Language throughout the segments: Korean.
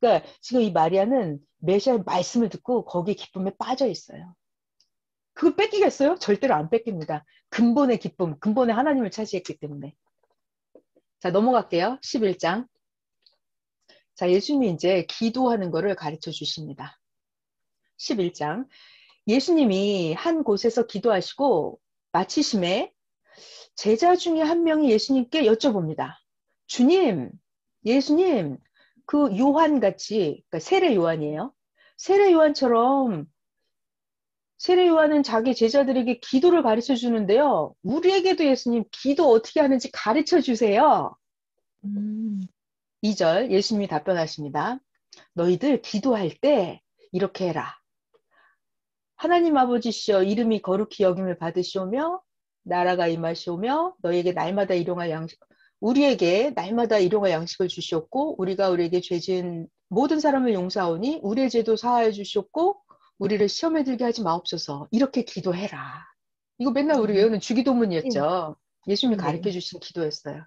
그러니까 지금 이 마리아는 메시아의 말씀을 듣고 거기에 기쁨에 빠져 있어요. 그걸 뺏기겠어요? 절대로 안 뺏깁니다. 근본의 기쁨, 근본의 하나님을 차지했기 때문에. 자, 넘어갈게요. 11장. 자, 예수님이 이제 기도하는 거를 가르쳐 주십니다. 11장. 예수님이 한 곳에서 기도하시고 마치심에 제자 중에 한 명이 예수님께 여쭤봅니다. 주님, 예수님, 그 요한같이, 그러니까 세례 요한이에요. 세례 요한처럼 세례 요한은 자기 제자들에게 기도를 가르쳐 주는데요. 우리에게도 예수님 기도 어떻게 하는지 가르쳐 주세요. 음, 2절 예수님이 답변하십니다. 너희들 기도할 때 이렇게 해라. 하나님 아버지시여 이름이 거룩히 여김을 받으시오며 나라가 임하시오며 너희에게 날마다 일용할 양식 우리에게 날마다 일용할 양식을 주시옵고 우리가 우리에게 죄 지은 모든 사람을 용서하오니 우리의 죄도 사하여 주시옵고 우리를 시험에 들게 하지 마옵소서. 이렇게 기도해라. 이거 맨날 우리 음, 외우는 네, 주기도문이었죠. 예수님이 가르쳐 네. 주신 기도였어요.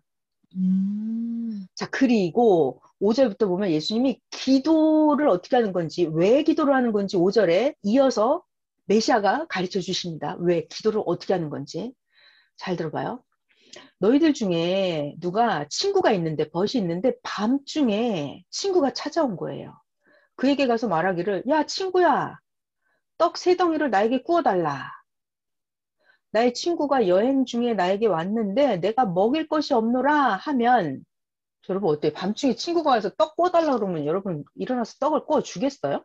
음, 자, 그리고 5절부터 보면 예수님이 기도를 어떻게 하는 건지, 왜 기도를 하는 건지 5절에 이어서 메시아가 가르쳐 주십니다. 왜 기도를 어떻게 하는 건지. 잘 들어봐요. 너희들 중에 누가 친구가 있는데, 벗이 있는데, 밤중에 친구가 찾아온 거예요. 그에게 가서 말하기를, 야, 친구야, 떡 세 덩이를 나에게 구워달라. 나의 친구가 여행 중에 나에게 왔는데, 내가 먹일 것이 없노라 하면, 여러분 어때요? 밤중에 친구가 와서 떡 구워달라 그러면 여러분 일어나서 떡을 구워 주겠어요?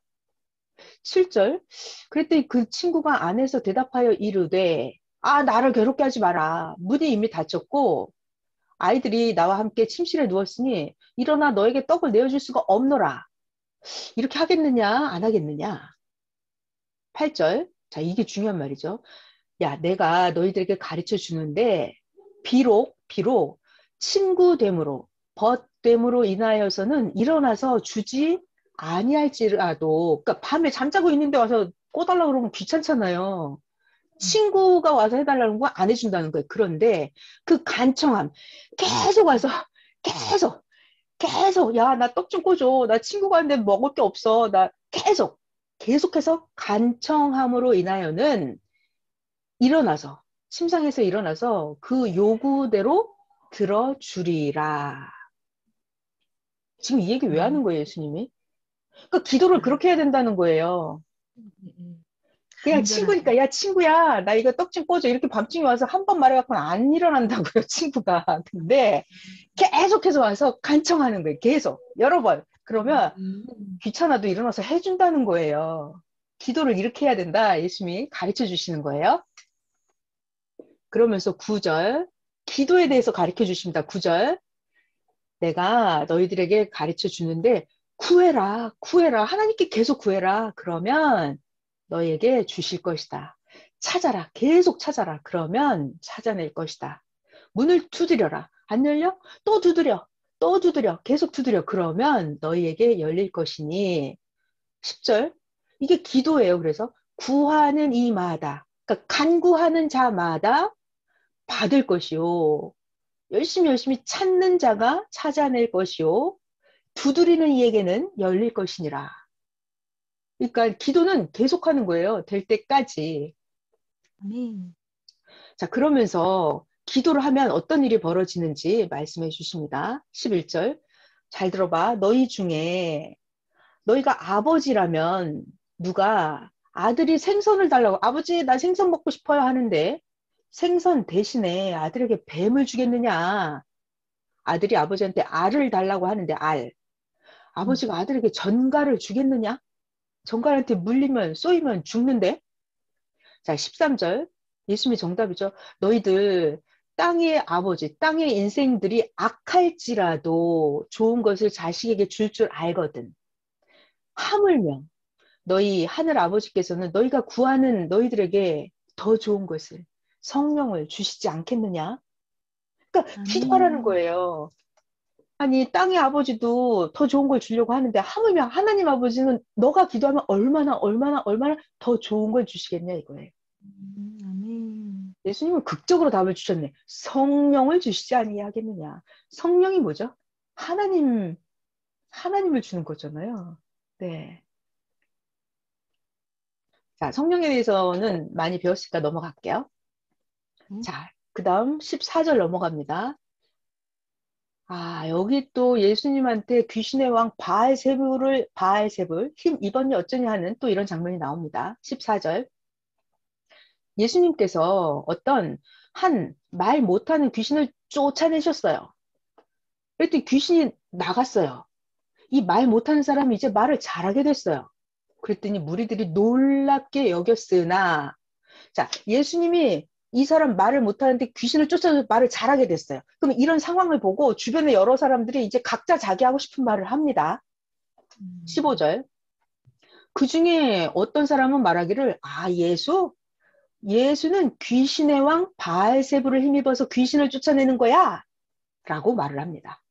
7절. 그랬더니 그 친구가 안에서 대답하여 이르되 아 나를 괴롭게 하지 마라. 문이 이미 닫혔고 아이들이 나와 함께 침실에 누웠으니 일어나 너에게 떡을 내어줄 수가 없노라. 이렇게 하겠느냐 안 하겠느냐? 8절. 자 이게 중요한 말이죠. 야 내가 너희들에게 가르쳐 주는데 비록 친구됨으로 벗됨으로 인하여서는 일어나서 주지 아니할지라도 그러니까 밤에 잠자고 있는데 와서 꿔달라 그러면 귀찮잖아요. 친구가 와서 해달라는 거 안 해준다는 거예요. 그런데 그 간청함 계속 와서 계속 계속 야 나 떡 좀 꿔줘. 나 친구가 왔는데 먹을 게 없어. 나 계속해서 간청함으로 인하여는 일어나서 침상에서 일어나서 그 요구대로 들어주리라. 지금 이 얘기 왜 아, 하는 거예요, 예수님이? 그러니까 기도를 아, 그렇게 해야 된다는 거예요. 그냥 친구니까 간절하게. 야 친구야 나 이거 떡 좀 꿔줘 이렇게 밤중에 와서 한 번 말해갖고는 안 일어난다고요 친구가. 근데 계속해서 와서 간청하는 거예요. 계속 여러 번. 그러면 음, 귀찮아도 일어나서 해준다는 거예요. 기도를 이렇게 해야 된다. 예수님이 가르쳐 주시는 거예요. 그러면서 9절 기도에 대해서 가르쳐 주십니다. 9절 내가 너희들에게 가르쳐 주는데 구해라, 구해라. 하나님께 계속 구해라. 그러면 너희에게 주실 것이다. 찾아라. 계속 찾아라. 그러면 찾아낼 것이다. 문을 두드려라. 안 열려? 또 두드려. 또 두드려. 계속 두드려. 그러면 너희에게 열릴 것이니 10절 이게 기도예요. 그래서 구하는 이마다 그러니까 간구하는 자마다 받을 것이요. 열심히 찾는 자가 찾아낼 것이요. 두드리는 이에게는 열릴 것이니라. 그러니까 기도는 계속하는 거예요. 될 때까지. 아멘. 자, 그러면서 기도를 하면 어떤 일이 벌어지는지 말씀해 주십니다. 11절. 잘 들어봐. 너희 중에 너희가 아버지라면 누가 아들이 생선을 달라고 아버지 나 생선 먹고 싶어요 하는데 생선 대신에 아들에게 뱀을 주겠느냐? 아들이 아버지한테 알을 달라고 하는데 알. 음, 아버지가 아들에게 전갈을 주겠느냐? 전갈한테 물리면 쏘이면 죽는데? 자, 13절. 예수님의 정답이죠. 너희들 땅의 아버지, 땅의 인생들이 악할지라도 좋은 것을 자식에게 줄 알거든. 하물며 너희 하늘 아버지께서는 너희가 구하는 너희들에게 더 좋은 것을 성령을 주시지 않겠느냐? 그러니까 기도하라는 아멘. 거예요. 아니 땅의 아버지도 더 좋은 걸 주려고 하는데 하물며 하나님 아버지는 너가 기도하면 얼마나 더 좋은 걸 주시겠냐 이거예요. 아멘. 예수님은 극적으로 답을 주셨네. 성령을 주시지 아니하겠느냐. 성령이 뭐죠? 하나님 하나님을 주는 거잖아요. 네. 자, 성령에 대해서는 많이 배웠으니까 넘어갈게요. 네. 자, 그 다음 14절 넘어갑니다. 아, 여기 또 예수님한테 귀신의 왕 바알세불 힘 입었니 어쩌니 하는 또 이런 장면이 나옵니다. 14절. 예수님께서 어떤 한 말 못하는 귀신을 쫓아내셨어요. 그랬더니 귀신이 나갔어요. 이 말 못하는 사람이 이제 말을 잘하게 됐어요. 그랬더니 무리들이 놀랍게 여겼으나, 자, 예수님이 이 사람 말을 못하는데 귀신을 쫓아서 말을 잘하게 됐어요. 그럼 이런 상황을 보고 주변의 여러 사람들이 이제 각자 자기 하고 싶은 말을 합니다. 15절. 그 중에 어떤 사람은 말하기를, 아, 예수는 귀신의 왕 바알세불을 힘입어서 귀신을 쫓아내는 거야. 라고 말을 합니다.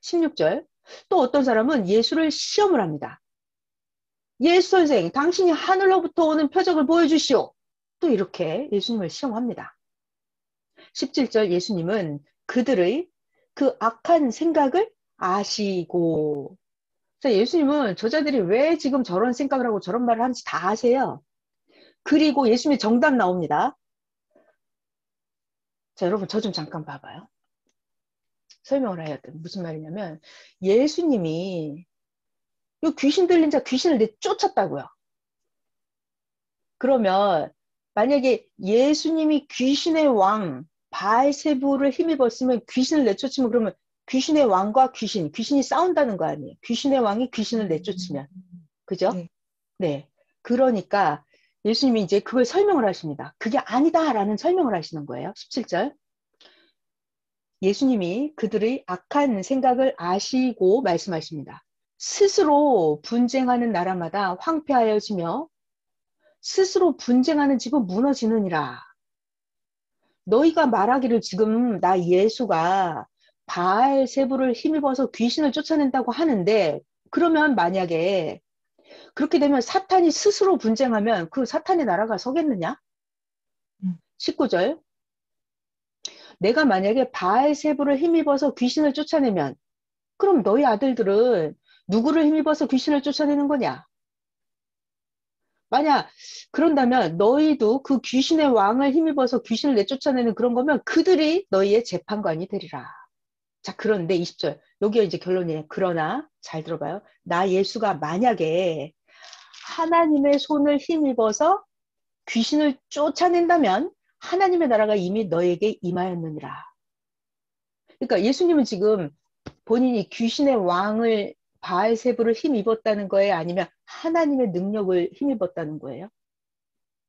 16절. 또 어떤 사람은 예수를 시험을 합니다. 예수 선생, 당신이 하늘로부터 오는 표적을 보여주시오. 또 이렇게 예수님을 시험합니다. 17절 예수님은 그들의 그 악한 생각을 아시고, 자, 예수님은 저자들이 왜 지금 저런 생각을 하고 저런 말을 하는지 다 아세요. 그리고 예수님의 정답 나옵니다. 자, 여러분 저 좀 잠깐 봐봐요. 설명을 해야 돼. 무슨 말이냐면 예수님이 이 귀신 들린 자 귀신을 내쫓았다고요. 그러면 만약에 예수님이 귀신의 왕 바알세불을 힘입었으면 귀신을 내쫓으면 그러면 귀신의 왕과 귀신이 싸운다는 거 아니에요. 귀신의 왕이 귀신을 내쫓으면. 그죠? 네. 네. 그러니까 예수님이 이제 그걸 설명을 하십니다. 그게 아니다라는 설명을 하시는 거예요. 17절. 예수님이 그들의 악한 생각을 아시고 말씀하십니다. 스스로 분쟁하는 나라마다 황폐하여지며 스스로 분쟁하는 집은 무너지느니라. 너희가 말하기를 지금 나 예수가 바알세불을 힘입어서 귀신을 쫓아낸다고 하는데 그러면 만약에 그렇게 되면 사탄이 스스로 분쟁하면 그 사탄의 나라가 서겠느냐? 19절. 내가 만약에 바알세불을 힘입어서 귀신을 쫓아내면 그럼 너희 아들들은 누구를 힘입어서 귀신을 쫓아내는 거냐? 만약 그런다면 너희도 그 귀신의 왕을 힘입어서 귀신을 내쫓아내는 그런 거면 그들이 너희의 재판관이 되리라. 자, 그런데 20절. 여기가 이제 결론이에요. 그러나 잘 들어봐요. 나 예수가 만약에 하나님의 손을 힘입어서 귀신을 쫓아낸다면 하나님의 나라가 이미 너에게 임하였느니라. 그러니까 예수님은 지금 본인이 귀신의 왕을 바알세불을 힘입었다는 거예요? 아니면 하나님의 능력을 힘입었다는 거예요?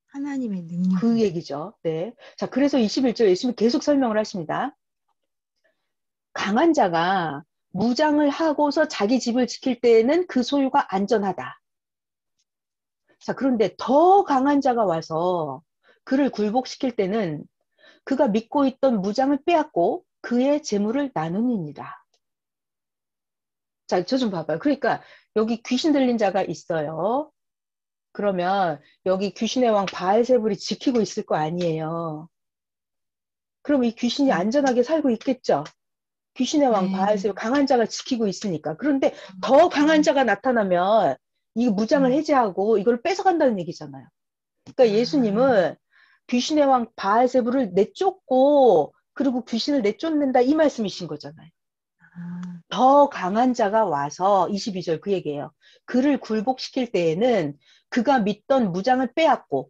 하나님의 능력. 그 얘기죠. 네. 자, 그래서 21절 예수님이 계속 설명을 하십니다. 강한 자가 무장을 하고서 자기 집을 지킬 때에는 그 소유가 안전하다. 자, 그런데 더 강한 자가 와서 그를 굴복시킬 때는 그가 믿고 있던 무장을 빼앗고 그의 재물을 나누니라. 자, 저 좀 봐봐요. 그러니까 여기 귀신 들린 자가 있어요. 그러면 여기 귀신의 왕 바알세불이 지키고 있을 거 아니에요. 그럼 이 귀신이 안전하게 살고 있겠죠. 귀신의 왕 네. 바알세불 강한 자가 지키고 있으니까. 그런데 더 강한 자가 나타나면 이 무장을 해제하고 이걸 뺏어간다는 얘기잖아요. 그러니까 예수님은 귀신의 왕 바알세불을 내쫓고 그리고 귀신을 내쫓는다 이 말씀이신 거잖아요. 더 강한 자가 와서 22절 그 얘기예요. 그를 굴복시킬 때에는 그가 믿던 무장을 빼앗고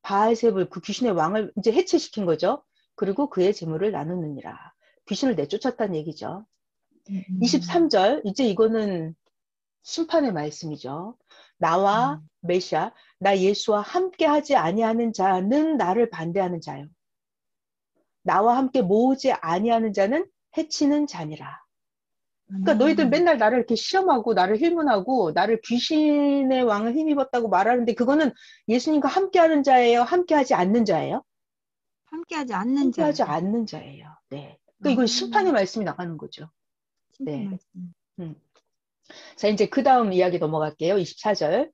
바알세불 그 귀신의 왕을 이제 해체시킨 거죠. 그리고 그의 재물을 나누느니라. 귀신을 내쫓았다는 얘기죠. 23절 이제 이거는 심판의 말씀이죠. 나와 메시아 나 예수와 함께 하지 아니하는 자는 나를 반대하는 자요. 나와 함께 모으지 아니하는 자는 해치는 자니라. 그러니까 너희들 맨날 나를 이렇게 시험하고 나를 힐문하고 나를 귀신의 왕을 힘입었다고 말하는데 그거는 예수님과 함께하는 자예요? 함께하지 않는 자예요? 함께하지 않는 함께하지 자예요. 않는 자예요. 네. 그러니까 이건 심판의 말씀이 나가는 거죠. 심판 네. 말씀. 자, 이제 그 다음 이야기 넘어갈게요. 24절.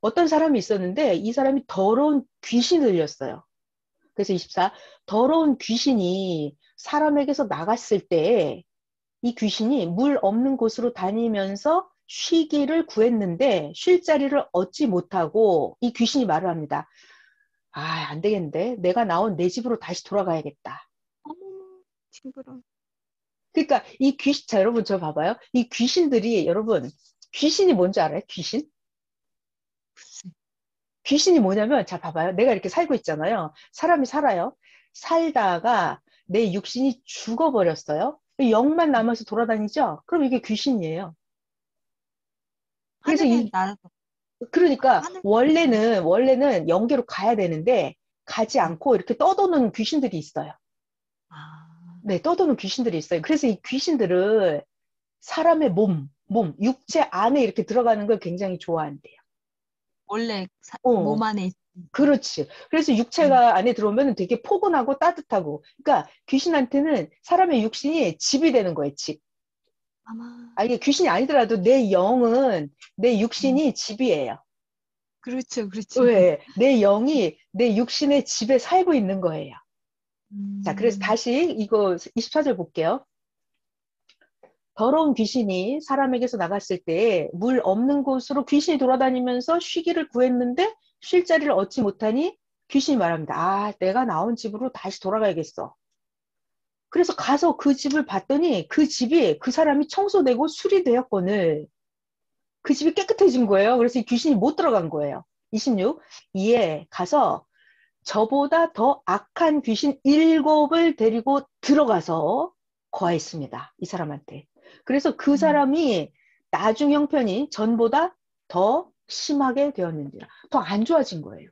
어떤 사람이 있었는데 이 사람이 더러운 귀신이 들렸어요. 그래서 24, 더러운 귀신이 사람에게서 나갔을 때 이 귀신이 물 없는 곳으로 다니면서 쉬기를 구했는데 쉴 자리를 얻지 못하고 이 귀신이 말을 합니다. 아, 안 되겠는데. 내가 나온 내 집으로 다시 돌아가야겠다. 어머, 징그러. 그러니까 이 귀신, 자, 여러분 저 봐봐요. 이 귀신들이, 여러분, 귀신이 뭔지 알아요? 귀신? 글쎄. 귀신이 뭐냐면, 자, 봐봐요. 내가 이렇게 살고 있잖아요. 사람이 살아요. 살다가 내 육신이 죽어버렸어요. 영만 남아서 돌아다니죠? 그럼 이게 귀신이에요. 그래서 하늘에 날아서 그러니까 하늘. 원래는 영계로 가야 되는데, 가지 네. 않고 이렇게 떠도는 귀신들이 있어요. 아, 네, 떠도는 귀신들이 있어요. 그래서 이 귀신들을 사람의 육체 안에 이렇게 들어가는 걸 굉장히 좋아한대요. 원래 어, 몸 안에 있으니까. 그렇지. 그래서 음. 육체가 안에 들어오면 되게 포근하고 따뜻하고. 그러니까 귀신한테는 사람의 육신이 집이 되는 거예요, 집. 아마. 아, 이게 귀신이 아니더라도 내 영은, 내 음. 육신이 집이에요. 그렇죠, 그렇죠. 왜? 내 영이 내 육신의 집에 살고 있는 거예요. 자, 그래서 음. 다시 이거 24절 볼게요. 더러운 귀신이 사람에게서 나갔을 때 물 없는 곳으로 귀신이 돌아다니면서 쉬기를 구했는데 쉴 자리를 얻지 못하니 귀신이 말합니다. 아, 내가 나온 집으로 다시 돌아가야겠어. 그래서 가서 그 집을 봤더니 그 집이 그 사람이 청소되고 수리되었거늘 그 집이 깨끗해진 거예요. 그래서 이 귀신이 못 들어간 거예요. 26. 이에 가서 저보다 더 악한 귀신 7을 데리고 들어가서 거했습니다. 이 사람한테. 그래서 그 음. 사람이 나중 형편이 전보다 더 심하게 되었는지라. 더 안 좋아진 거예요.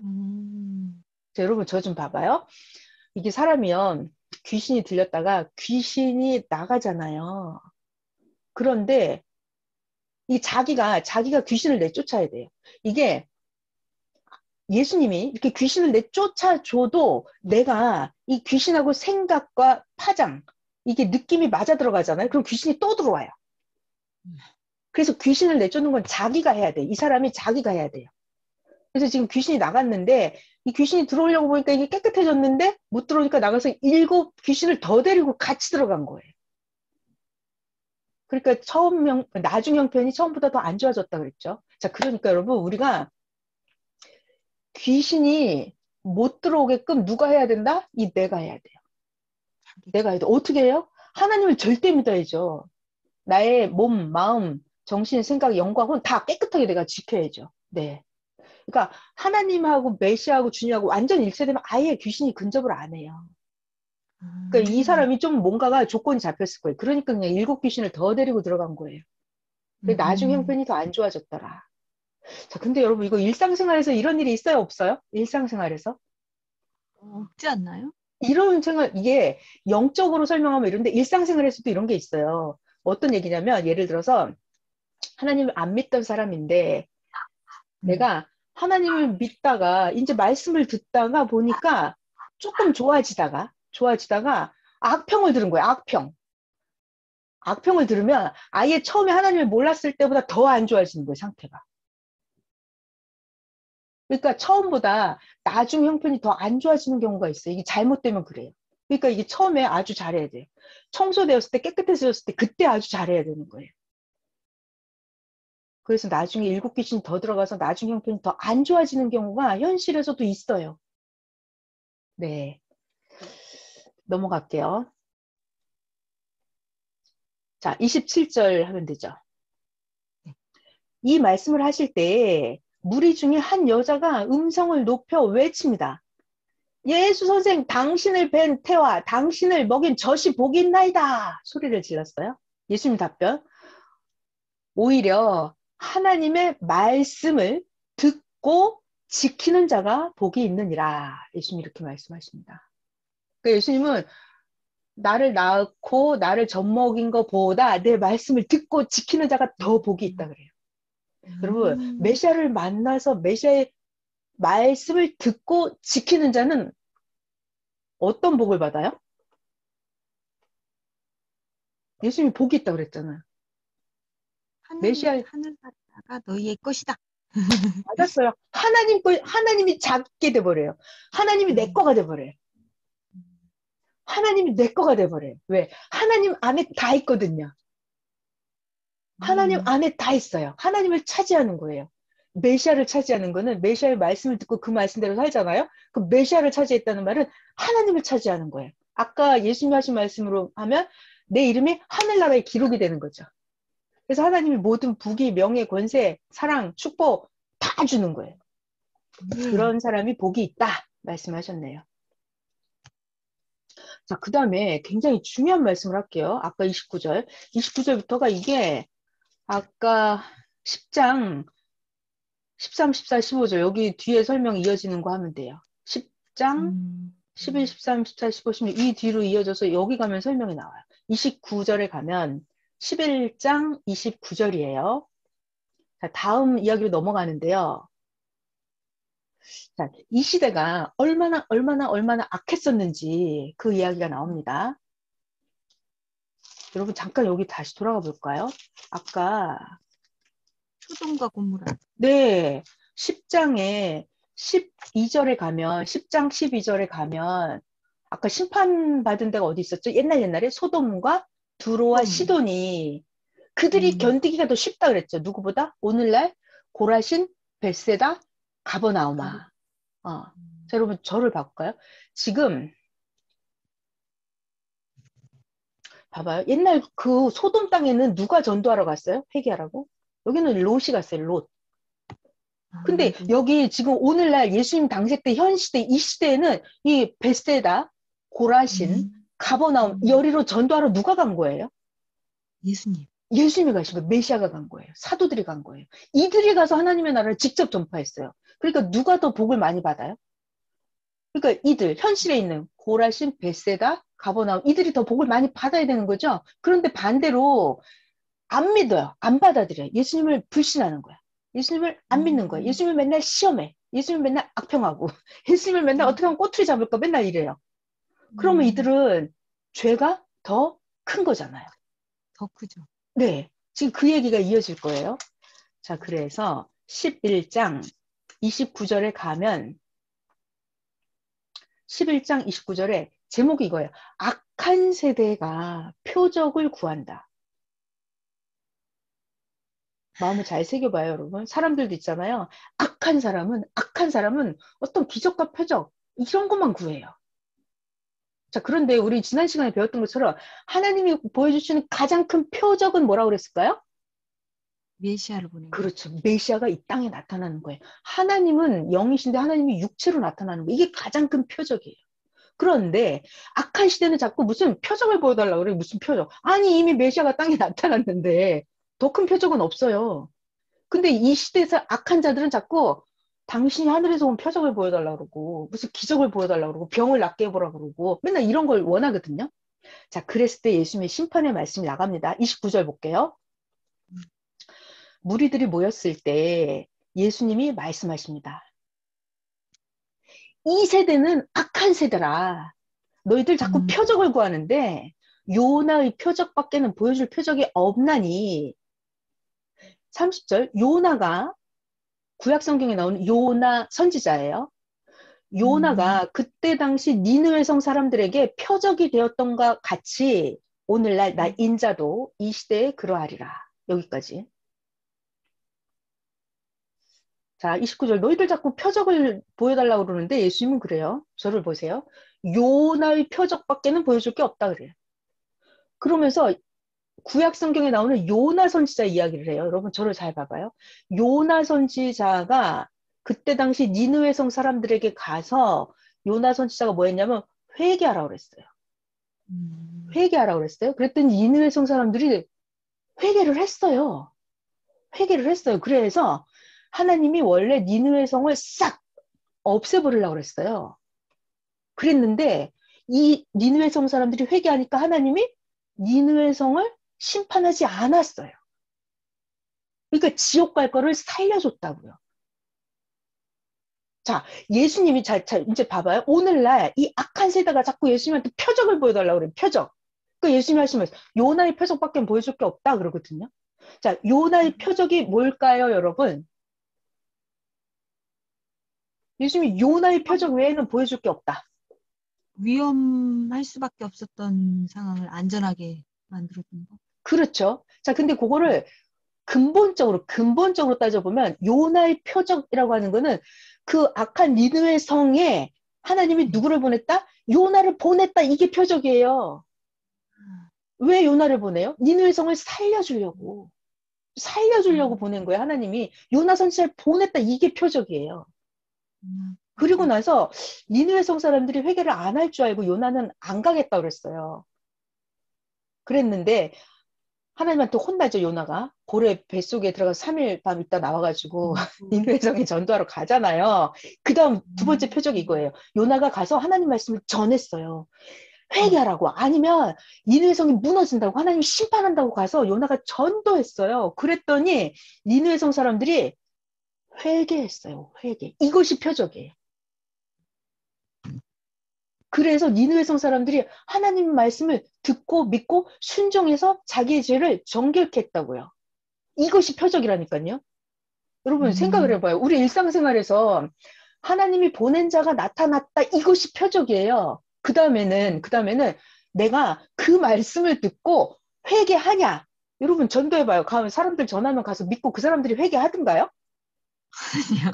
음. 자, 여러분 저 좀 봐봐요. 이게 사람이요. 귀신이 들렸다가 귀신이 나가잖아요. 그런데 이 자기가 귀신을 내쫓아야 돼요. 이게 예수님이 이렇게 귀신을 내쫓아줘도 내가 이 귀신하고 생각과 파장, 이게 느낌이 맞아 들어가잖아요. 그럼 귀신이 또 들어와요. 그래서 귀신을 내쫓는 건 자기가 해야 돼. 이 사람이 자기가 해야 돼요. 그래서 지금 귀신이 나갔는데 이 귀신이 들어오려고 보니까 이게 깨끗해졌는데 못 들어오니까 나가서 7 귀신을 더 데리고 같이 들어간 거예요. 그러니까 나중 형편이 처음보다 더 안 좋아졌다 그랬죠. 자, 그러니까 여러분 우리가 귀신이 못 들어오게끔 누가 해야 된다? 내가 해야 돼요. 내가 해야 돼. 어떻게 해요? 하나님을 절대 믿어야죠. 나의 몸, 마음, 정신, 생각, 영과 혼 다 깨끗하게 내가 지켜야죠. 네. 그러니까 하나님하고 메시아하고 주님하고 완전 일체되면 아예 귀신이 근접을 안 해요. 그러니까 이 음. 사람이 좀 뭔가가 조건이 잡혔을 거예요. 그러니까 그냥 7 귀신을 더 데리고 들어간 거예요. 나중 음. 형편이 더 안 좋아졌더라. 자, 근데 여러분 이거 일상생활에서 이런 일이 있어요? 없어요? 일상생활에서? 없지 않나요? 이런 생활, 이게 영적으로 설명하면 이런데 일상생활에서도 이런 게 있어요. 어떤 얘기냐면 예를 들어서 하나님을 안 믿던 사람인데 음. 내가 하나님을 믿다가 이제 말씀을 듣다가 보니까 조금 좋아지다가 악평을 들은 거야. 악평을 들으면 아예 처음에 하나님을 몰랐을 때보다 더 안 좋아지는 거예요, 상태가. 그러니까 처음보다 나중 형편이 더 안 좋아지는 경우가 있어요. 이게 잘못되면 그래요. 그러니까 이게 처음에 아주 잘해야 돼요. 청소되었을 때, 깨끗해졌을 때 그때 아주 잘해야 되는 거예요. 그래서 나중에 7 귀신 더 들어가서 나중 형편이 더 안 좋아지는 경우가 현실에서도 있어요. 네, 넘어갈게요. 자, 27절 하면 되죠. 이 말씀을 하실 때 무리 중에 한 여자가 음성을 높여 외칩니다. 예수 선생, 당신을 뵌 태와 당신을 먹인 젖이 복이 있나이다. 소리를 질렀어요. 예수님 답변. 오히려 하나님의 말씀을 듣고 지키는 자가 복이 있느니라. 예수님 이렇게 말씀하십니다. 그러니까 예수님은 나를 낳고 나를 젖먹인 것보다 내 말씀을 듣고 지키는 자가 더 복이 있다 그래요. 여러분, 음. 메시아를 만나서 메시아의 말씀을 듣고 지키는 자는 어떤 복을 받아요? 예수님이 복이 있다 그랬잖아요. 메시아 하늘나라가 너희의 것이다. 맞았어요. 하나님이 작게 돼버려요. 하나님이 내 음. 거가 돼버려요. 하나님이 내 거가 돼버려요. 왜? 하나님 안에 다 있거든요. 하나님 안에 다 있어요. 하나님을 차지하는 거예요. 메시아를 차지하는 거는 메시아의 말씀을 듣고 그 말씀대로 살잖아요. 그 메시아를 차지했다는 말은 하나님을 차지하는 거예요. 아까 예수님 하신 말씀으로 하면 내 이름이 하늘나라에 기록이 되는 거죠. 그래서 하나님이 모든 부귀, 명예, 권세, 사랑, 축복 다 주는 거예요. 그런 사람이 복이 있다 말씀하셨네요. 자, 그 다음에 굉장히 중요한 말씀을 할게요. 아까 29절. 29절부터가 이게 아까 10장 13, 14, 15절 여기 뒤에 설명 이어지는 거 하면 돼요. 10장 11, 13, 14, 15, 16 이 뒤로 이어져서 여기 가면 설명이 나와요. 29절에 가면 11장 29절이에요. 자, 다음 이야기로 넘어가는데요. 자, 이 시대가 얼마나 악했었는지 그 이야기가 나옵니다. 여러분 잠깐 여기 다시 돌아가 볼까요? 아까 소돔과 고모라. 네, 10장에 12절에 가면 10장 12절에 가면 아까 심판받은 데가 어디 있었죠? 옛날에 소돔과 두로와 시돈이 그들이 견디기가 더 쉽다 그랬죠. 누구보다? 오늘날 고라신, 벳세다, 가버나우마. 자, 여러분 저를 바꿀까요? 지금 봐봐요. 옛날 그 소돔 땅에는 누가 전도하러 갔어요? 회개하라고? 여기는 롯이 갔어요. 롯. 근데 여기 지금 오늘날 예수님 당시 때 현 시대 이 시대에는 이 벳세다, 고라신, 가버나움, 여리로 전도하러 누가 간 거예요? 예수님. 예수님이 가신 거예요. 메시아가 간 거예요. 사도들이 간 거예요. 이들이 가서 하나님의 나라를 직접 전파했어요. 그러니까 누가 더 복을 많이 받아요? 그러니까 이들 현실에 있는 고라신, 벳세다, 가버나움 이들이 더 복을 많이 받아야 되는 거죠. 그런데 반대로 안 믿어요. 안 받아들여요. 예수님을 불신하는 거야. 예수님을 안 믿는 거야. 예수님을 맨날 시험해. 예수님을 맨날 악평하고 예수님을 맨날 어떻게 하면 꼬투리 잡을까 맨날 이래요. 그러면 이들은 죄가 더 큰 거잖아요. 더 크죠. 네. 지금 그 얘기가 이어질 거예요. 자, 그래서 11장 29절에 가면 11장 29절에 제목이 이거예요. 악한 세대가 표적을 구한다. 마음을 잘 새겨봐요, 여러분. 사람들도 있잖아요. 악한 사람은 어떤 기적과 표적, 이런 것만 구해요. 자, 그런데 우리 지난 시간에 배웠던 것처럼 하나님이 보여주시는 가장 큰 표적은 뭐라고 그랬을까요? 메시아를 보내는 거예요. 그렇죠. 메시아가 이 땅에 나타나는 거예요. 하나님은 영이신데 하나님이 육체로 나타나는 거예요. 이게 가장 큰 표적이에요. 그런데 악한 시대는 자꾸 무슨 표적을 보여달라고 그래요. 무슨 표적. 아니 이미 메시아가 땅에 나타났는데 더 큰 표적은 없어요. 근데 이 시대에서 악한 자들은 자꾸 당신이 하늘에서 온 표적을 보여달라고 그러고 무슨 기적을 보여달라고 그러고 병을 낫게 해보라고 그러고 맨날 이런 걸 원하거든요. 자, 그랬을 때 예수님의 심판의 말씀이 나갑니다. 29절 볼게요. 무리들이 모였을 때 예수님이 말씀하십니다. 이 세대는 악한 세대라. 너희들 자꾸 표적을 구하는데 요나의 표적밖에는 보여줄 표적이 없나니 30절 요나가 구약 성경에 나오는 요나 선지자예요. 요나가 그때 당시 니느웨 성 사람들에게 표적이 되었던가 같이 오늘날 나 인자도 이 시대에 그러하리라. 여기까지. 자, 29절 너희들 자꾸 표적을 보여달라고 그러는데 예수님은 그래요. 저를 보세요. 요나의 표적밖에는 보여줄 게 없다 그래요. 그러면서 구약 성경에 나오는 요나 선지자 이야기를 해요. 여러분 저를 잘 봐봐요. 요나 선지자가 그때 당시 니느웨 성 사람들에게 가서 요나 선지자가 뭐 했냐면 회개하라고 그랬어요. 회개하라고 그랬어요. 그랬더니 니느웨 성 사람들이 회개를 했어요. 회개를 했어요. 그래서 하나님이 원래 니느웨 성을 싹 없애버리려고 그랬어요. 그랬는데 이 니느웨 성 사람들이 회개하니까 하나님이 니느웨 성을 심판하지 않았어요. 그러니까 지옥 갈 거를 살려줬다고요. 자, 예수님이 이제 봐봐요. 오늘날 이 악한 세대가 자꾸 예수님한테 표적을 보여달라고 그래요. 표적. 그 예수님이 하시면서 요나의 표적밖에 보여줄 게 없다 그러거든요. 자, 요나의 표적이 뭘까요, 여러분? 예수님이 요나의 표적 외에는 보여줄 게 없다. 위험할 수밖에 없었던 상황을 안전하게 만들어준 거. 그렇죠. 자, 근데 그거를 근본적으로 따져보면 요나의 표적이라고 하는 거는 그 악한 니느웨 성에 하나님이 네. 누구를 보냈다? 요나를 보냈다. 이게 표적이에요. 아, 왜 요나를 보내요? 니느웨 성을 살려주려고. 살려주려고 음, 보낸 거예요. 하나님이 요나 선지자를 보냈다. 이게 표적이에요. 그리고 그렇군요. 나서 니느웨 성 사람들이 회개를 안 할 줄 알고 요나는 안 가겠다 그랬어요. 그랬는데 하나님한테 혼나죠, 요나가. 고래 뱃속에 들어가서 3일 밤 있다 나와가지고 아이고. 니느웨 성에 전도하러 가잖아요. 그 다음 두 번째 표적이 음, 이거예요. 요나가 가서 하나님 말씀을 전했어요. 네. 회개하라고. 아니면 니느웨 성이 무너진다고 하나님이 심판한다고 가서 요나가 전도했어요. 그랬더니 니느웨 성 사람들이 회개했어요. 회개. 이것이 표적이에요. 그래서 니느웨 성 사람들이 하나님 말씀을 듣고 믿고 순종해서 자기의 죄를 정결케 했다고요. 이것이 표적이라니까요. 여러분 생각을 음, 해봐요. 우리 일상생활에서 하나님이 보낸 자가 나타났다. 이것이 표적이에요. 그 다음에는 내가 그 말씀을 듣고 회개하냐. 여러분 전도해봐요. 가면 사람들 전하면 가서 믿고 그 사람들이 회개하든가요?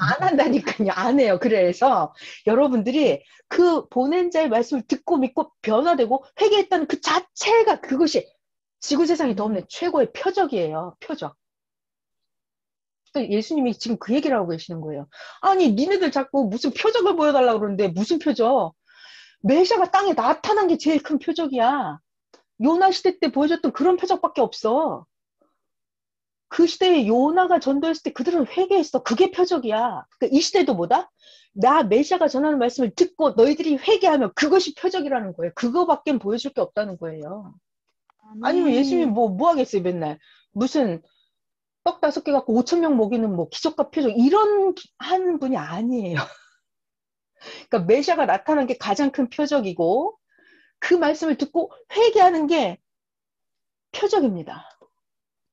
안 아니요. 한다니까요. 안 해요. 그래서 여러분들이 그 보낸 자의 말씀을 듣고 믿고 변화되고 회개했다는 그 자체가 그것이 지구 세상에 더 음, 없는 최고의 표적이에요. 표적. 또 예수님이 지금 그 얘기를 하고 계시는 거예요. 아니, 니네들 자꾸 무슨 표적을 보여달라고 그러는데 무슨 표적? 메시아가 땅에 나타난 게 제일 큰 표적이야. 요나 시대 때 보여줬던 그런 표적밖에 없어. 그 시대에 요나가 전도했을 때 그들은 회개했어. 그게 표적이야. 그러니까 이 시대도 뭐다? 나 메시아가 전하는 말씀을 듣고 너희들이 회개하면 그것이 표적이라는 거예요. 그거밖엔 보여줄 게 없다는 거예요. 아니면 예수님이 아멘. 뭐 하겠어요, 맨날. 무슨 떡 5개 갖고 5천 명 먹이는 뭐 기적과 표적 이런 하는 분이 아니에요. 그러니까 메시아가 나타난 게 가장 큰 표적이고 그 말씀을 듣고 회개하는 게 표적입니다.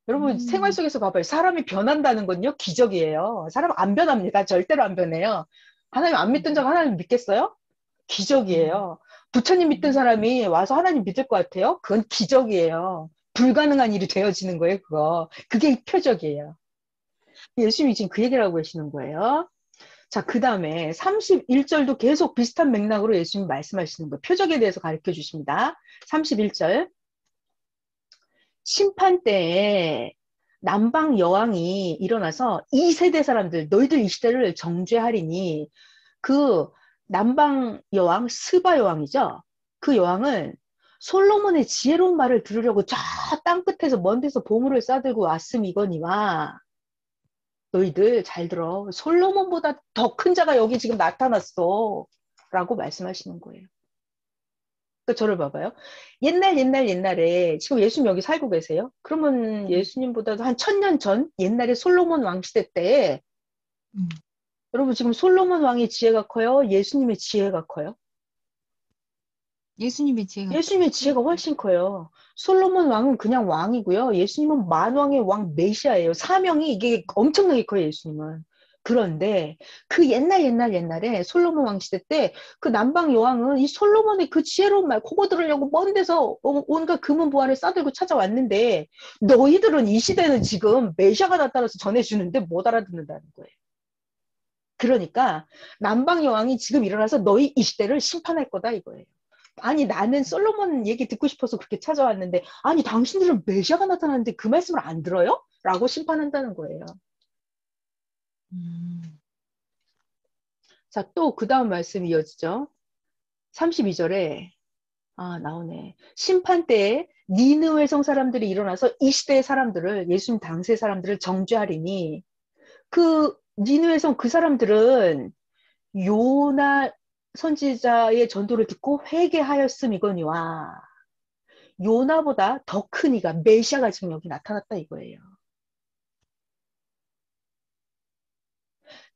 여러분 생활 음, 속에서 봐봐요. 사람이 변한다는 건요 기적이에요. 사람 안 변합니다. 절대로 안 변해요. 하나님 안 믿던 자가 하나님 믿겠어요? 음, 기적이에요. 부처님 믿던 음, 사람이 와서 하나님 믿을 것 같아요? 그건 기적이에요. 불가능한 일이 되어지는 거예요, 그거. 그게 표적이에요. 예수님이 지금 그 얘기를 하고 계시는 거예요. 자, 그 다음에 31절도 계속 비슷한 맥락으로 예수님이 말씀하시는 거예요. 표적에 대해서 가르쳐 주십니다. 31절. 심판 때에 남방 여왕이 일어나서 이 세대 사람들, 너희들 이 시대를 정죄하리니 그 남방 여왕, 스바 여왕이죠. 그 여왕은 솔로몬의 지혜로운 말을 들으려고 저 땅끝에서 먼 데서 보물을 싸들고 왔음이거니와 너희들 잘 들어. 솔로몬보다 더 큰 자가 여기 지금 나타났어. 라고 말씀하시는 거예요. 그러니까 저를 봐봐요. 옛날에 지금 예수님 여기 살고 계세요? 그러면 네. 예수님보다도 한 1000년 전 옛날에 솔로몬 왕 시대 때 음. 여러분 지금 솔로몬 왕의 지혜가 커요? 예수님의 지혜가 커요? 예수님의 지혜가 예수님의 크죠? 지혜가 훨씬 커요. 솔로몬 왕은 그냥 왕이고요. 예수님은 만왕의 왕 메시아예요. 사명이 이게 엄청나게 커요, 예수님은. 그런데 그 옛날에 솔로몬 왕 시대 때 그 남방 여왕은 이 솔로몬의 그 지혜로운 말 그거 들으려고 먼 데서 온갖 금은 보화를 싸들고 찾아왔는데 너희들은 이 시대는 지금 메시아가 나타나서 전해주는데 못 알아듣는다는 거예요. 그러니까 남방 여왕이 지금 일어나서 너희 이 시대를 심판할 거다 이거예요. 아니 나는 솔로몬 얘기 듣고 싶어서 그렇게 찾아왔는데 아니 당신들은 메시아가 나타났는데 그 말씀을 안 들어요? 라고 심판한다는 거예요. 음, 자, 또 그 다음 말씀이 이어지죠. 32절에 나오네. 심판 때에 니느웨 성 사람들이 일어나서 이 시대의 사람들을 예수님 당시의 사람들을 정죄하리니 그 니느웨 성 그 사람들은 요나 선지자의 전도를 듣고 회개하였음이거니와 요나보다 더 큰 이가 메시아가 지금 여기 나타났다 이거예요.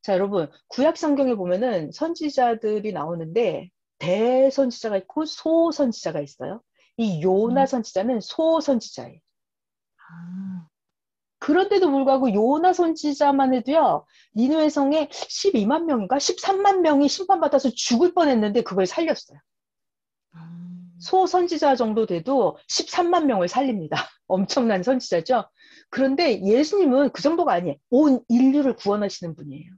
자, 여러분 구약 성경에 보면은 선지자들이 나오는데 대선지자가 있고 소선지자가 있어요. 이 요나 음. 선지자는 소선지자예요. 아, 그런데도 불구하고 요나 선지자만 해도요. 니느웨 성에 12만 명인가 13만 명이 심판받아서 죽을 뻔했는데 그걸 살렸어요. 소 선지자 정도 돼도 13만 명을 살립니다. 엄청난 선지자죠. 그런데 예수님은 그 정도가 아니에요. 온 인류를 구원하시는 분이에요.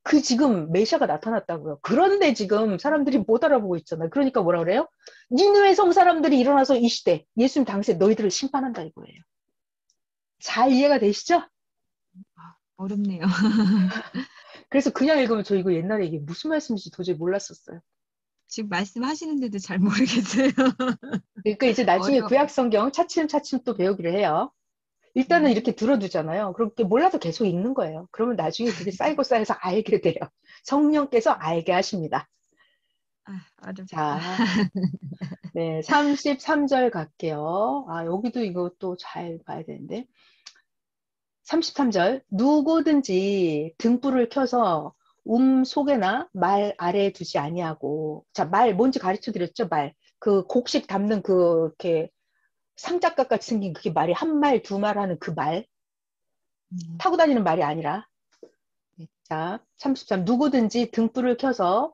그 지금 메시아가 나타났다고요. 그런데 지금 사람들이 못 알아보고 있잖아요. 그러니까 뭐라 그래요? 니느웨 성 사람들이 일어나서 이 시대 예수님 당시에 너희들을 심판한다 이거예요. 잘 이해가 되시죠? 어렵네요. 그래서 그냥 읽으면 저 이거 옛날에 이게 무슨 말씀인지 도저히 몰랐었어요. 지금 말씀하시는데도 잘 모르겠어요. 그러니까 이제 나중에 어려워. 구약 성경 차츰차츰 또 배우기를 해요. 일단은 네. 이렇게 들어두잖아요. 그렇게 몰라도 계속 읽는 거예요. 그러면 나중에 그게 쌓이고 쌓여서 알게 돼요. 성령께서 알게 하십니다. 어렵다. 자, 네, 33절 갈게요. 아, 여기도 이거 또 잘 봐야 되는데. 33절. 누구든지 등불을 켜서 속에나 말 아래에 두지 아니하고. 자, 말 뭔지 가르쳐 드렸죠? 말. 그 곡식 담는 그, 이렇게 상자갓 같이 생긴 그게 말이 한 말, 두 말 하는 그 말. 타고 다니는 말이 아니라. 네. 자, 33. 누구든지 등불을 켜서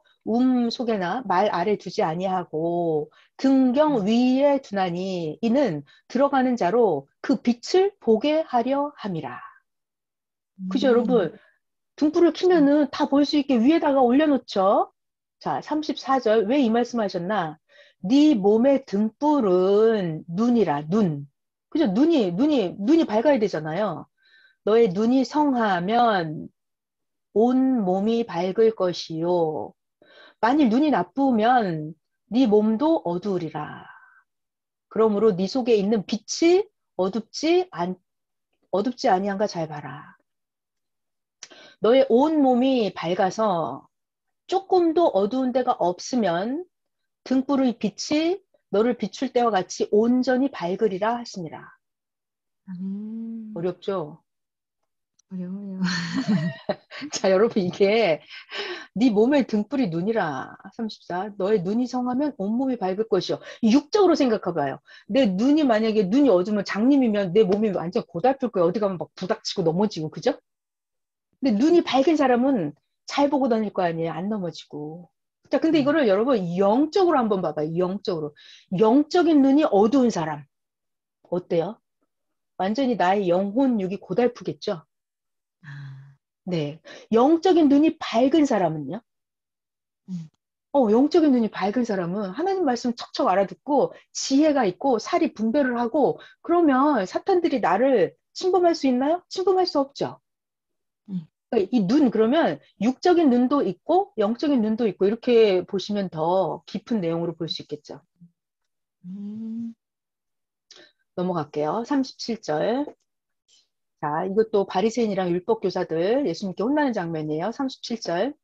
속에나 말 아래 두지 아니하고 등경 위에 두나니 이는 들어가는 자로 그 빛을 보게 하려 함이라. 그죠, 여러분? 등불을 네. 켜면은 다 볼 수 있게 위에다가 올려놓죠? 자, 34절. 왜 이 말씀 하셨나? 네 몸의 등불은 눈이라, 눈. 그죠? 눈이 밝아야 되잖아요. 너의 눈이 성하면 온 몸이 밝을 것이요. 만일 눈이 나쁘면 네 몸도 어두우리라. 그러므로 네 속에 있는 빛이 어둡지 아니한가 잘 봐라. 너의 온 몸이 밝아서 조금도 어두운 데가 없으면 등불의 빛이 너를 비출 때와 같이 온전히 밝으리라 하시니라. 음, 어렵죠? 어려워요. 자, 여러분 이게 네 몸의 등불이 눈이라. 34. 너의 눈이 성하면 온몸이 밝을 것이요. 육적으로 생각해봐요. 내 눈이 만약에 눈이 어두우면 장님이면 내 몸이 완전 고달플 거예요. 어디 가면 막 부닥치고 넘어지고 그죠? 근데 눈이 밝은 사람은 잘 보고 다닐 거 아니에요. 안 넘어지고. 자, 근데 네. 이거를 여러분 영적으로 한번 봐봐요. 영적으로. 영적인 눈이 어두운 사람. 어때요? 완전히 나의 영혼육이 고달프겠죠? 아, 네. 영적인 눈이 밝은 사람은요? 음, 영적인 눈이 밝은 사람은 하나님 말씀 척척 알아듣고 지혜가 있고 살이 분별을 하고 그러면 사탄들이 나를 침범할 수 있나요? 침범할 수 없죠. 네. 그러니까 이 눈 그러면 육적인 눈도 있고 영적인 눈도 있고 이렇게 보시면 더 깊은 내용으로 볼 수 있겠죠. 음, 넘어갈게요. 37절. 자, 이것도 바리새인이랑 율법 교사들 예수님께 혼나는 장면이에요. 37절.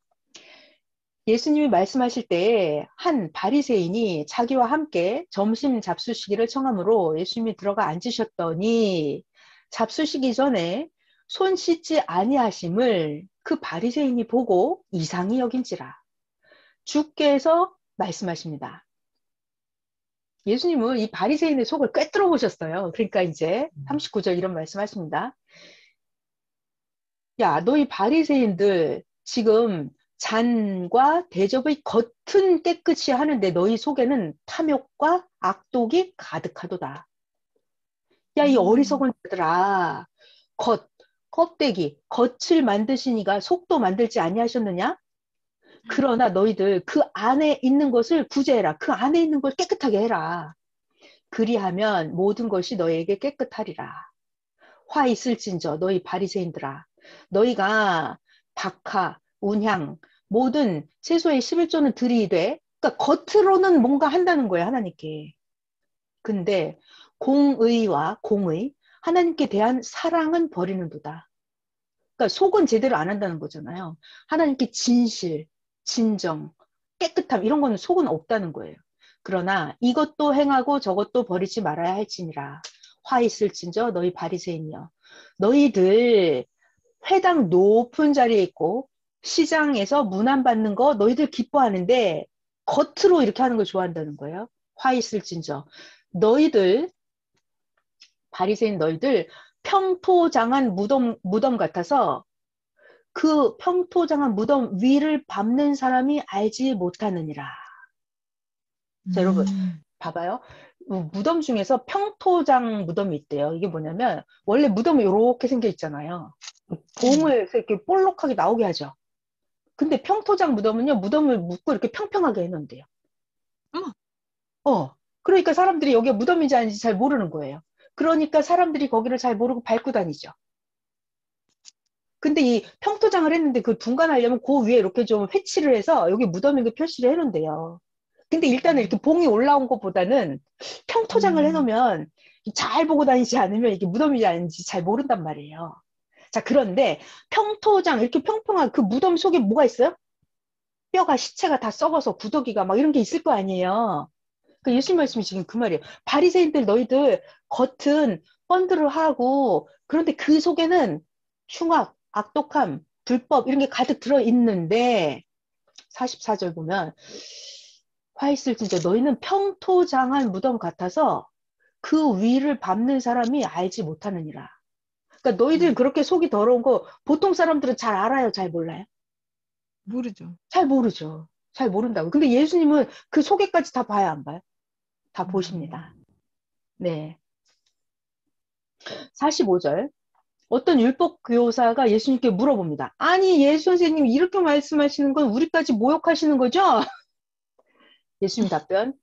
예수님이 말씀하실 때 한 바리새인이 자기와 함께 점심 잡수시기를 청하므로 예수님이 들어가 앉으셨더니 잡수시기 전에 손 씻지 아니하심을 그 바리새인이 보고 이상히 여긴지라. 주께서 말씀하십니다. 예수님은 이 바리새인의 속을 꿰뚫어 보셨어요. 그러니까 이제 39절 이런 말씀하십니다. 야, 너희 바리새인들 지금 잔과 대접의 겉은 깨끗이 하는데 너희 속에는 탐욕과 악독이 가득하도다. 야, 이 음, 어리석은 자들아, 겉, 껍데기, 겉을 만드시니가 속도 만들지 아니하셨느냐? 그러나 너희들 그 안에 있는 것을 구제해라. 그 안에 있는 걸 깨끗하게 해라. 그리하면 모든 것이 너희에게 깨끗하리라. 화 있을진저 너희 바리새인들아 너희가 박하, 운향 모든 채소의 11조는 들이되 그러니까 겉으로는 뭔가 한다는 거예요 하나님께. 근데 공의와 공의 하나님께 대한 사랑은 버리는도다. 그러니까 속은 제대로 안 한다는 거잖아요. 하나님께 진실, 진정, 깨끗함 이런 거는 속은 없다는 거예요. 그러나 이것도 행하고 저것도 버리지 말아야 할지니라. 화 있을진저 너희 바리새인이여. 너희들 회당 높은 자리에 있고 시장에서 문안 받는 거 너희들 기뻐하는데 겉으로 이렇게 하는 걸 좋아한다는 거예요. 화 있을진저 너희들 바리새인 너희들 평토장한 무덤 같아서 그 평토장한 무덤 위를 밟는 사람이 알지 못하느니라. 자, 여러분, 음. 봐봐요. 무덤 중에서 평토장 무덤이 있대요. 이게 뭐냐면, 원래 무덤이 이렇게 생겨 있잖아요. 네. 봉을 이렇게 볼록하게 나오게 하죠. 근데 평토장 무덤은요, 무덤을 묶고 이렇게 평평하게 해놓은대요. 어머, 그러니까 사람들이 여기가 무덤인지 아닌지 잘 모르는 거예요. 그러니까 사람들이 거기를 잘 모르고 밟고 다니죠. 근데 이 평토장을 했는데 그 분간하려면 그 위에 이렇게 좀 회치를 해서 여기 무덤인 거 표시를 해놓은대요. 근데 일단은 이렇게 봉이 올라온 것보다는 평토장을 음, 해놓으면 잘 보고 다니지 않으면 이게 무덤인지 아닌지 잘 모른단 말이에요. 자, 그런데 평토장, 이렇게 평평한 그 무덤 속에 뭐가 있어요? 뼈가, 시체가 다 썩어서 구더기가 막 이런 게 있을 거 아니에요. 그 예수님 말씀이 지금 그 말이에요. 바리새인들 너희들 겉은 번드를 하고 그런데 그 속에는 흉악, 악독함, 불법 이런 게 가득 들어 있는데 44절 보면 화 있을진저 너희는 평토장한 무덤 같아서 그 위를 밟는 사람이 알지 못하느니라. 그러니까 너희들 음, 그렇게 속이 더러운 거 보통 사람들은 잘 알아요, 잘 몰라요? 모르죠. 잘 모르죠. 잘 모른다고. 근데 예수님은 그 속에까지 다 봐야 안 봐요? 다 음, 보십니다. 네. 45절. 어떤 율법 교사가 예수님께 물어봅니다. 아니, 예수 선생님 이렇게 말씀하시는 건 우리까지 모욕하시는 거죠? 예수님 답변.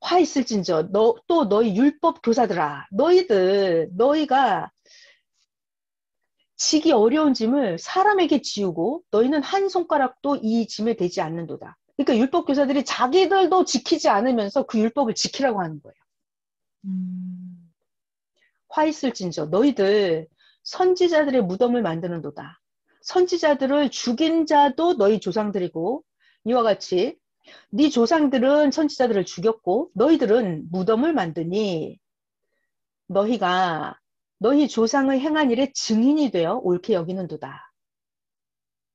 화 있을진저 또 너희 율법 교사들아 너희가 지기 어려운 짐을 사람에게 지우고 너희는 한 손가락도 이 짐에 대지 않는도다. 그러니까 율법 교사들이 자기들도 지키지 않으면서 그 율법을 지키라고 하는 거예요. 음, 화 있을진저 너희들 선지자들의 무덤을 만드는도다. 선지자들을 죽인 자도 너희 조상들이고 이와 같이 네 조상들은 선지자들을 죽였고 너희들은 무덤을 만드니 너희가 너희 조상의 행한 일의 증인이 되어 옳게 여기는도다.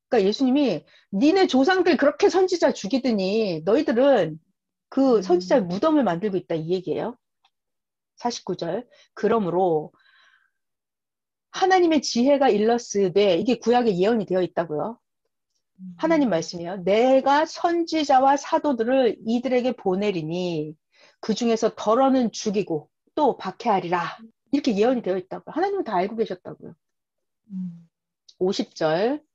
그러니까 예수님이 니네 조상들 그렇게 선지자 죽이더니 너희들은 그 선지자의 음, 무덤을 만들고 있다 이 얘기예요. 49절. 그러므로 하나님의 지혜가 일렀으되 이게 구약에 예언이 되어 있다고요. 하나님 음, 말씀이요. 내가 선지자와 사도들을 이들에게 보내리니 그 중에서 덜어는 죽이고 또 박해하리라. 이렇게 예언이 되어 있다고요. 하나님은 다 알고 계셨다고요. 음, 50절.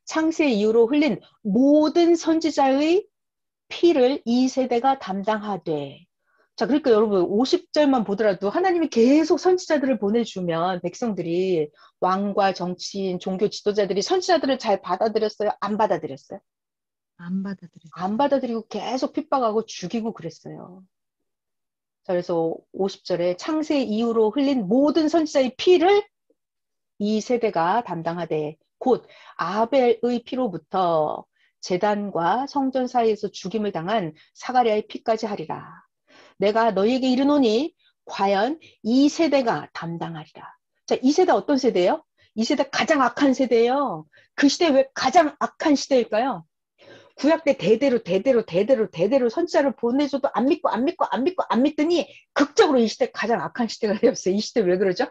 창세 이후로 흘린 모든 선지자의 피를 이 세대가 담당하되. 자, 그러니까 여러분 50절만 보더라도 하나님이 계속 선지자들을 보내주면 백성들이 왕과 정치인, 종교 지도자들이 선지자들을 잘 받아들였어요? 안 받아들였어요? 안 받아들였죠. 안 받아들이고 계속 핍박하고 죽이고 그랬어요. 자, 그래서 50절에 창세 이후로 흘린 모든 선지자의 피를 이 세대가 담당하되 곧 아벨의 피로부터 제단과 성전 사이에서 죽임을 당한 사가랴의 피까지 하리라. 내가 너희에게 이르노니 과연 이 세대가 담당하리라. 자, 이 세대 어떤 세대예요? 이 세대 가장 악한 세대예요. 그 시대 왜 가장 악한 시대일까요? 구약 때 대대로 선지자를 보내줘도 안 믿더니 극적으로 이 시대 가장 악한 시대가 되었어요. 이 시대 왜 그러죠?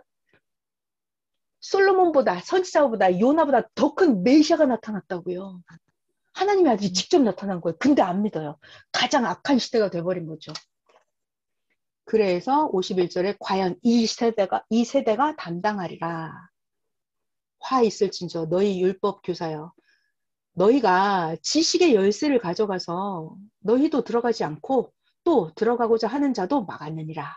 솔로몬보다 선지자보다 요나보다 더 큰 메시아가 나타났다고요. 하나님의 아들이 음, 직접 나타난 거예요. 근데 안 믿어요. 가장 악한 시대가 돼버린 거죠. 그래서 51절에 과연 이 세대가 담당하리라. 화 있을진저 너희 율법 교사여. 너희가 지식의 열쇠를 가져가서 너희도 들어가지 않고 또 들어가고자 하는 자도 막았느니라.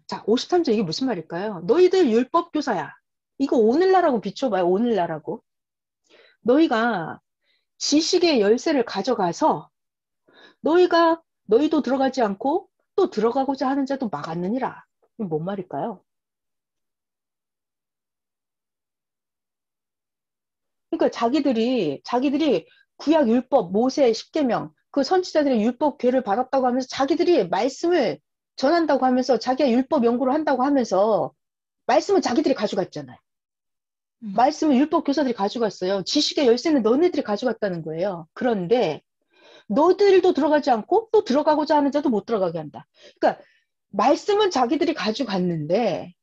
자, 53절 이게 무슨 말일까요? 너희들 율법 교사야. 이거 오늘날하고 비춰봐요. 오늘날하고. 너희가 지식의 열쇠를 가져가서 너희도 들어가지 않고 또 들어가고자 하는 자도 막았느니라. 이게 뭔 말일까요? 그러니까 자기들이 구약 율법, 모세 십계명, 그 선지자들의 율법 괴를 받았다고 하면서 자기들이 말씀을 전한다고 하면서 자기가 율법 연구를 한다고 하면서 말씀은 자기들이 가져갔잖아요. 음, 말씀을 율법 교사들이 가져갔어요. 지식의 열쇠는 너네들이 가져갔다는 거예요. 그런데 너희들도 들어가지 않고 또 들어가고자 하는 자도 못 들어가게 한다. 그러니까 말씀은 자기들이 가져갔는데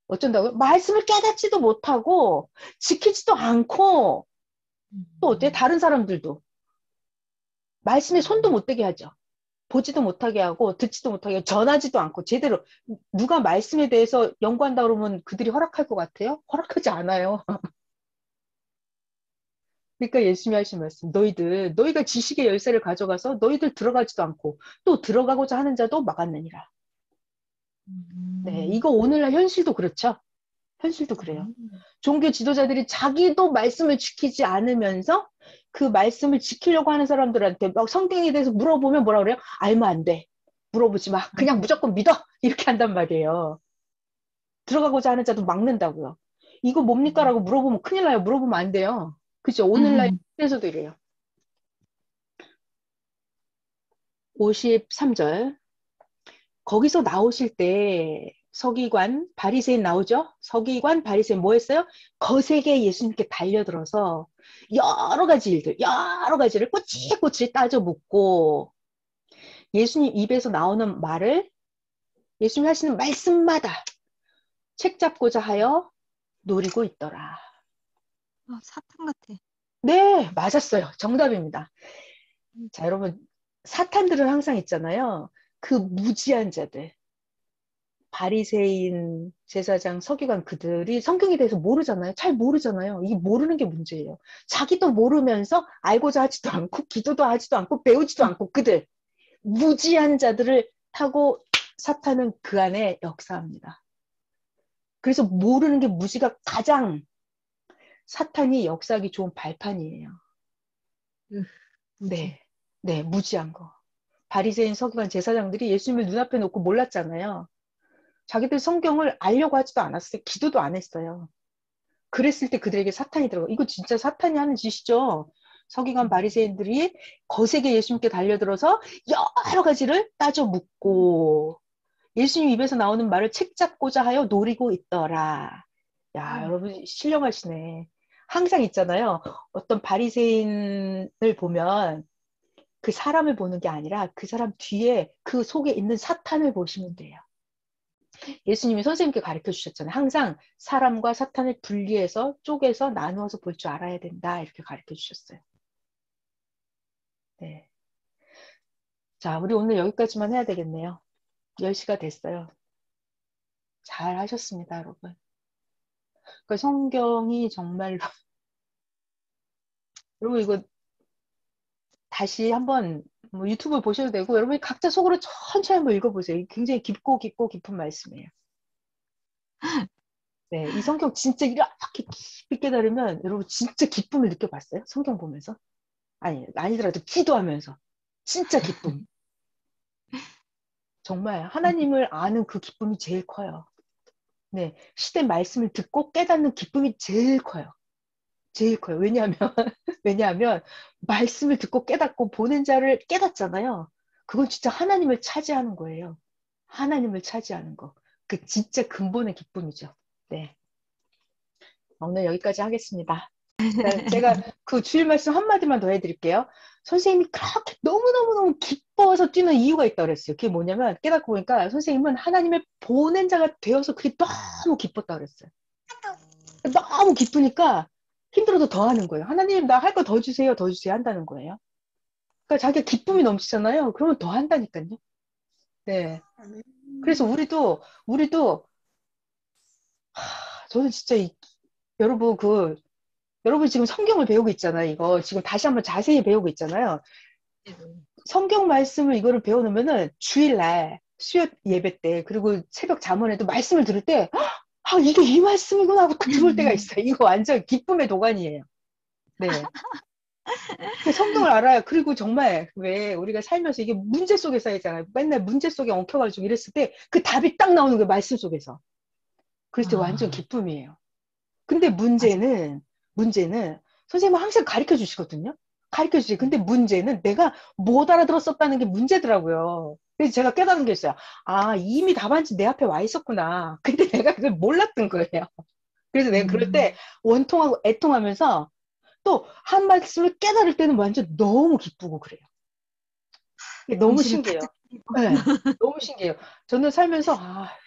어쩐다고요? 말씀을 깨닫지도 못하고 지키지도 않고 또 어때? 음, 다른 사람들도 말씀에 손도 못 대게 하죠. 보지도 못하게 하고 듣지도 못하게 하고 전하지도 않고 제대로 누가 말씀에 대해서 연구한다 그러면 그들이 허락할 것 같아요? 허락하지 않아요. 그러니까 예수님이 하신 말씀, 너희가 지식의 열쇠를 가져가서 너희들 들어가지도 않고 또 들어가고자 하는 자도 막았느니라. 네, 이거 오늘날 현실도 그렇죠. 현실도 그래요. 종교 지도자들이 자기도 말씀을 지키지 않으면서 그 말씀을 지키려고 하는 사람들한테 막 성경에 대해서 물어보면 뭐라 그래요? 알면 안 돼. 물어보지 마. 그냥 무조건 믿어. 이렇게 한단 말이에요. 들어가고자 하는 자도 막는다고요. 이거 뭡니까? 라고 물어보면 큰일 나요. 물어보면 안 돼요. 그죠? 오늘날 에서도 이래요. 53절. 거기서 나오실 때 서기관, 바리새인 나오죠? 서기관, 바리새인 뭐 했어요? 거세게 예수님께 달려들어서 여러 가지 일들, 여러 가지를 꼬치꼬치 따져 묻고 예수님 입에서 나오는 말을 예수님 하시는 말씀마다 책 잡고자 하여 노리고 있더라. 사탄 같아. 네, 맞았어요. 정답입니다. 자, 여러분, 사탄들은 항상 있잖아요. 그 무지한 자들. 바리새인, 제사장, 서기관 그들이 성경에 대해서 모르잖아요. 잘 모르잖아요. 이게 모르는 게 문제예요. 자기도 모르면서 알고자 하지도 않고 기도도 하지도 않고 배우지도 않고 그들 무지한 자들을 타고 사탄은 그 안에 역사합니다. 그래서 모르는 게 무지가 가장 사탄이 역사하기 좋은 발판이에요. 무지. 네, 네, 무지한 거. 바리새인, 서기관, 제사장들이 예수님을 눈앞에 놓고 몰랐잖아요. 자기들 성경을 알려고 하지도 않았어요. 기도도 안 했어요. 그랬을 때 그들에게 사탄이 들어가. 이거 진짜 사탄이 하는 짓이죠. 서기관 바리새인들이 거세게 예수님께 달려들어서 여러 가지를 따져 묻고 예수님 입에서 나오는 말을 책 잡고자 하여 노리고 있더라. 야, 여러분 신령하시네. 항상 있잖아요. 어떤 바리새인을 보면 그 사람을 보는 게 아니라 그 사람 뒤에 그 속에 있는 사탄을 보시면 돼요. 예수님이 선생님께 가르쳐 주셨잖아요. 항상 사람과 사탄을 분리해서 쪼개서 나누어서 볼 줄 알아야 된다. 이렇게 가르쳐 주셨어요. 네. 자, 우리 오늘 여기까지만 해야 되겠네요. 10시가 됐어요. 잘 하셨습니다, 여러분. 그러니까 성경이 정말로 여러분 이거 다시 한번 뭐 유튜브 보셔도 되고 여러분이 각자 속으로 천천히 한번 읽어보세요. 굉장히 깊고 깊은 말씀이에요. 네, 이 성경 진짜 이렇게 깊이 깨달으면 여러분 진짜 기쁨을 느껴봤어요? 성경 보면서? 아니더라도 기도하면서 진짜 기쁨. 정말 하나님을 아는 그 기쁨이 제일 커요. 네, 시대 말씀을 듣고 깨닫는 기쁨이 제일 커요. 제일 커요. 왜냐하면 말씀을 듣고 깨닫고 보낸 자를 깨닫잖아요. 그건 진짜 하나님을 차지하는 거예요. 하나님을 차지하는 거. 그 진짜 근본의 기쁨이죠. 네. 오늘 여기까지 하겠습니다. 제가 그 주일 말씀 한마디만 더 해드릴게요. 선생님이 그렇게 너무너무너무 기뻐서 뛰는 이유가 있다고 그랬어요. 그게 뭐냐면 깨닫고 보니까 선생님은 하나님의 보낸 자가 되어서 그게 너무 기뻤다고 그랬어요. 너무 기쁘니까 힘들어도 더 하는 거예요. 하나님 나 할 거 더 주세요. 더 주세요 한다는 거예요. 그러니까 자기가 기쁨이 넘치잖아요. 그러면 더 한다니까요. 네. 그래서 우리도 저는 진짜 여러분 여러분 지금 성경을 배우고 있잖아요. 이거 지금 다시 한번 자세히 배우고 있잖아요. 성경 말씀을 이거를 배워놓으면은 주일날 수요 예배 때 그리고 새벽 잠언에도 말씀을 들을 때 이게 이 말씀이구나 하고 딱 들어올 때가 있어요. 이거 완전 기쁨의 도가니예요. 네. 성경을 알아요. 그리고 정말 왜 우리가 살면서 이게 문제 속에 살잖아요. 맨날 문제 속에 엉켜가지고 이랬을 때 그 답이 딱 나오는 게 말씀 속에서. 그럴 때 완전 기쁨이에요. 근데 문제는 선생님은 항상 가르쳐 주시거든요. 가르쳐 주시. 근데 문제는 내가 못 알아들었었다는 게 문제더라고요. 그래서 제가 깨달은 게 있어요. 이미 답안지 내 앞에 와 있었구나. 근데 내가 그걸 몰랐던 거예요. 그래서 내가 그럴 때 원통하고 애통하면서 또 한 말씀을 깨달을 때는 완전 너무 기쁘고 그래요. 너무 신기해요. 네, 너무 신기해요. 저는 살면서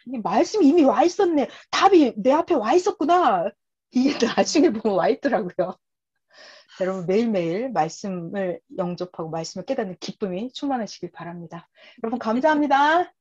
이 말씀이 이미 와 있었네. 답이 내 앞에 와 있었구나. 이게 나중에 보면 와 있더라고요. 여러분 매일매일 말씀을 영접하고 말씀을 깨닫는 기쁨이 충만하시길 바랍니다. 여러분 감사합니다.